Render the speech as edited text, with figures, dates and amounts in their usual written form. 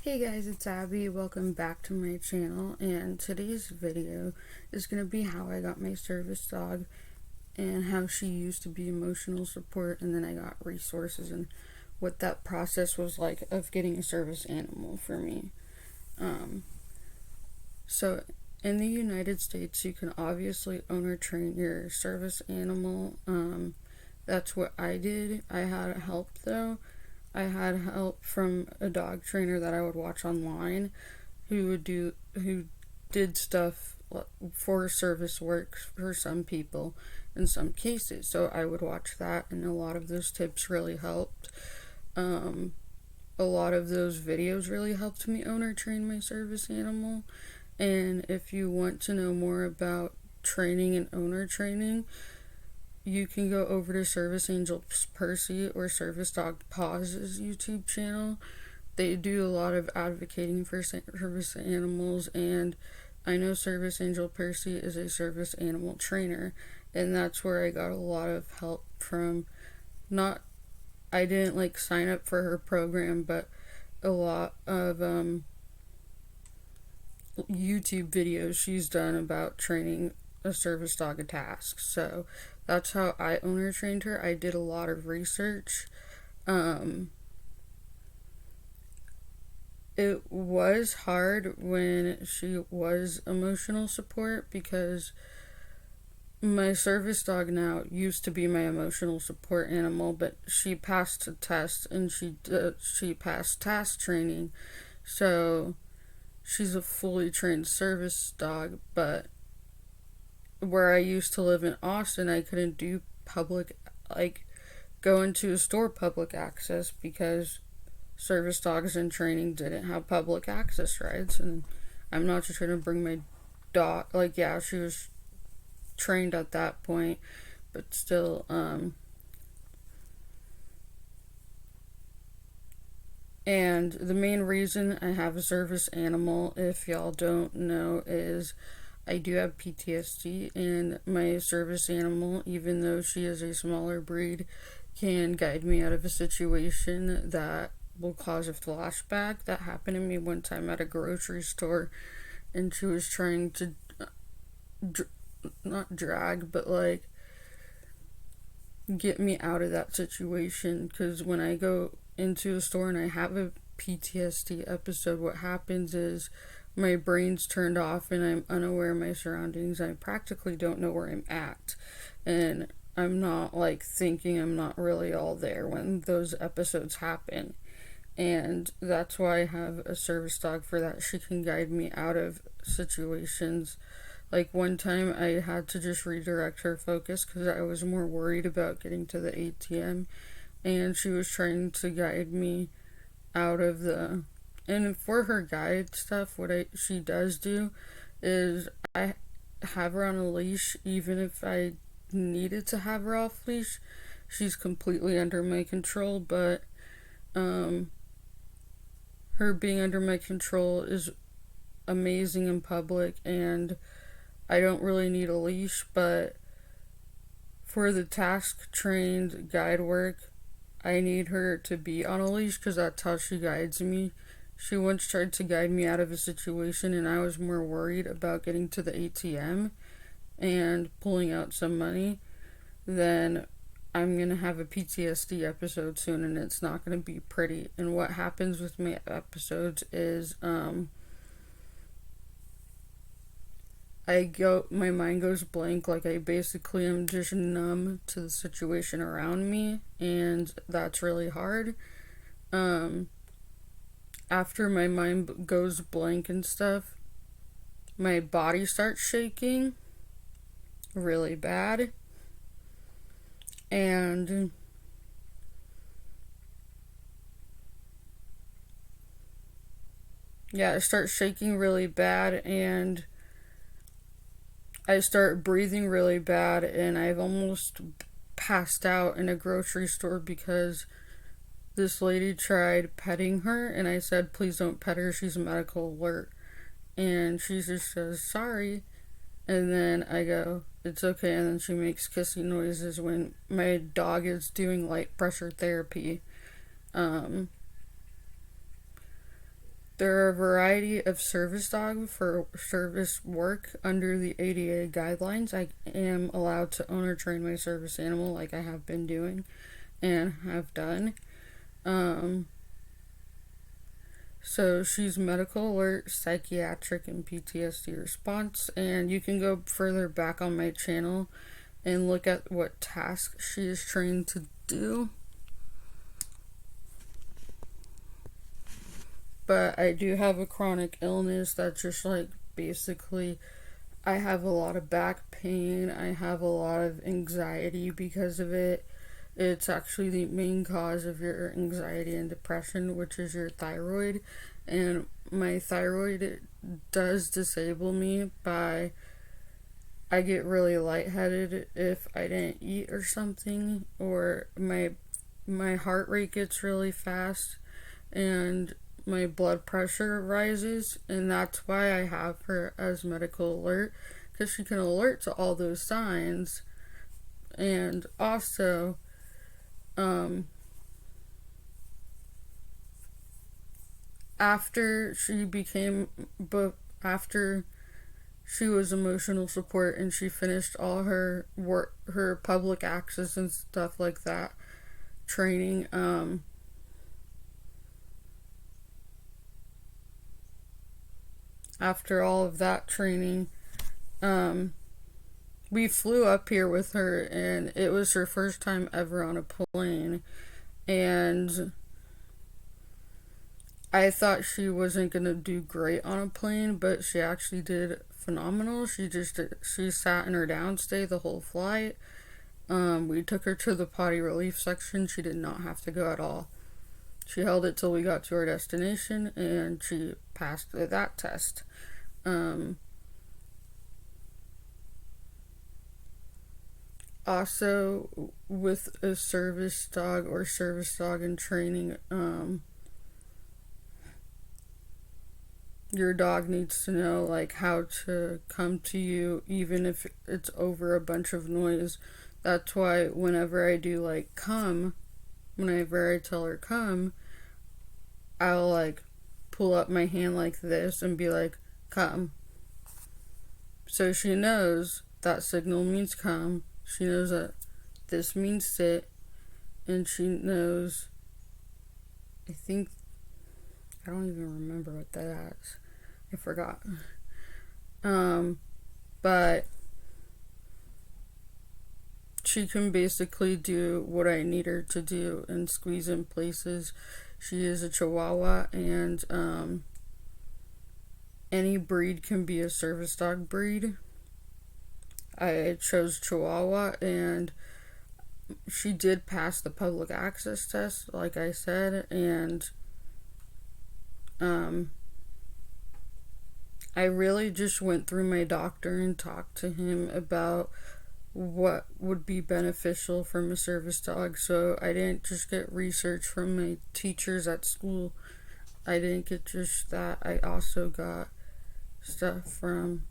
Hey guys, it's Abby. Welcome back to my channel, and today's video is going to be how I got my service dog and how she used to be emotional support, and then I got resources and what that process was like of getting a service animal for me. So in the United States, you can obviously own or train your service animal. That's what I did. I had help though. I had help from a dog trainer that I would watch online who did stuff for service work for some people in some cases. So I would watch that, and a lot of those tips really helped. A lot of those videos really helped me own or train my service animal. And if you want to know more about training and owner training, you can go over to Service Angel Percy or Service Dog Paw's YouTube channel. They do a lot of advocating for service animals, and I know Service Angel Percy is a service animal trainer, and that's where I got a lot of help from. I didn't sign up for her program, but a lot of YouTube videos she's done about training a service dog a task. So that's how I owner trained her. I did a lot of research. It was hard when she was emotional support because my service dog now used to be my emotional support animal, but she passed a test and she passed task training, so she's a fully trained service dog. But where I used to live in Austin, I couldn't do go into a store public access because service dogs in training didn't have public access rights. And I'm not just trying to bring my dog, she was trained at that point, but still, and the main reason I have a service animal, if y'all don't know, is I do have PTSD, and my service animal, even though she is a smaller breed, can guide me out of a situation that will cause a flashback. That happened to me one time at a grocery store, and she was trying to not drag, but get me out of that situation. Because when I go into a store and I have a PTSD episode, what happens is my brain's turned off and I'm unaware of my surroundings. I practically don't know where I'm at, and I'm not thinking, I'm not really all there when those episodes happen. And that's why I have a service dog for that. She can guide me out of situations. One time I had to just redirect her focus because I was more worried about getting to the ATM, and she was trying to guide me out of the... And for her guide stuff, she does do is I have her on a leash. Even if I needed to have her off leash, she's completely under my control. But her being under my control is amazing in public, and I don't really need a leash. But for the task trained guide work, I need her to be on a leash because that's how she guides me. She once tried to guide me out of a situation, and I was more worried about getting to the ATM and pulling out some money. Then I'm going to have a PTSD episode soon, and it's not going to be pretty. And what happens with my episodes is my mind goes blank. I basically am just numb to the situation around me, and that's really hard. After my mind goes blank and stuff, my body starts shaking really bad. And I start shaking really bad, and I start breathing really bad, and I've almost passed out in a grocery store because this lady tried petting her, and I said, please don't pet her, she's a medical alert. And she just says, sorry. And then I go, it's okay. And then she makes kissing noises when my dog is doing light pressure therapy. The There are a variety of service dog for service work under the ADA guidelines. I am allowed to own or train my service animal like I have been doing and have done. So she's medical alert, psychiatric, and PTSD response. And you can go further back on my channel and look at what tasks she is trained to do. But I do have a chronic illness that's just like basically I have a lot of back pain. I have a lot of anxiety because of it. It's actually the main cause of your anxiety and depression, which is your thyroid. And my thyroid does disable me by I get really lightheaded if I didn't eat or something, or my heart rate gets really fast and my blood pressure rises, and that's why I have her as medical alert, because she can alert to all those signs. And also after she was emotional support and she finished all her work, her public access and stuff like that training, after all of that training, we flew up here with her, and it was her first time ever on a plane, and I thought she wasn't gonna do great on a plane, but she actually did phenomenal. She sat in her downstay the whole flight. We took her to the potty relief section. She did not have to go at all. She held it till we got to our destination, and she passed that test. Also, with a service dog or service dog in training, your dog needs to know like how to come to you even if it's over a bunch of noise. That's why whenever I do like come, whenever I tell her come, I'll like pull up my hand like this and be like, come. So she knows that signal means come. She knows that this means sit. And she knows, I don't even remember what that is. I forgot. But she can basically do what I need her to do and squeeze in places. She is a Chihuahua, and any breed can be a service dog breed. I chose Chihuahua, and she did pass the public access test, like I said, and I really just went through my doctor and talked to him about what would be beneficial from a service dog. So I didn't just get research from my teachers at school. I didn't get just that. I also got stuff from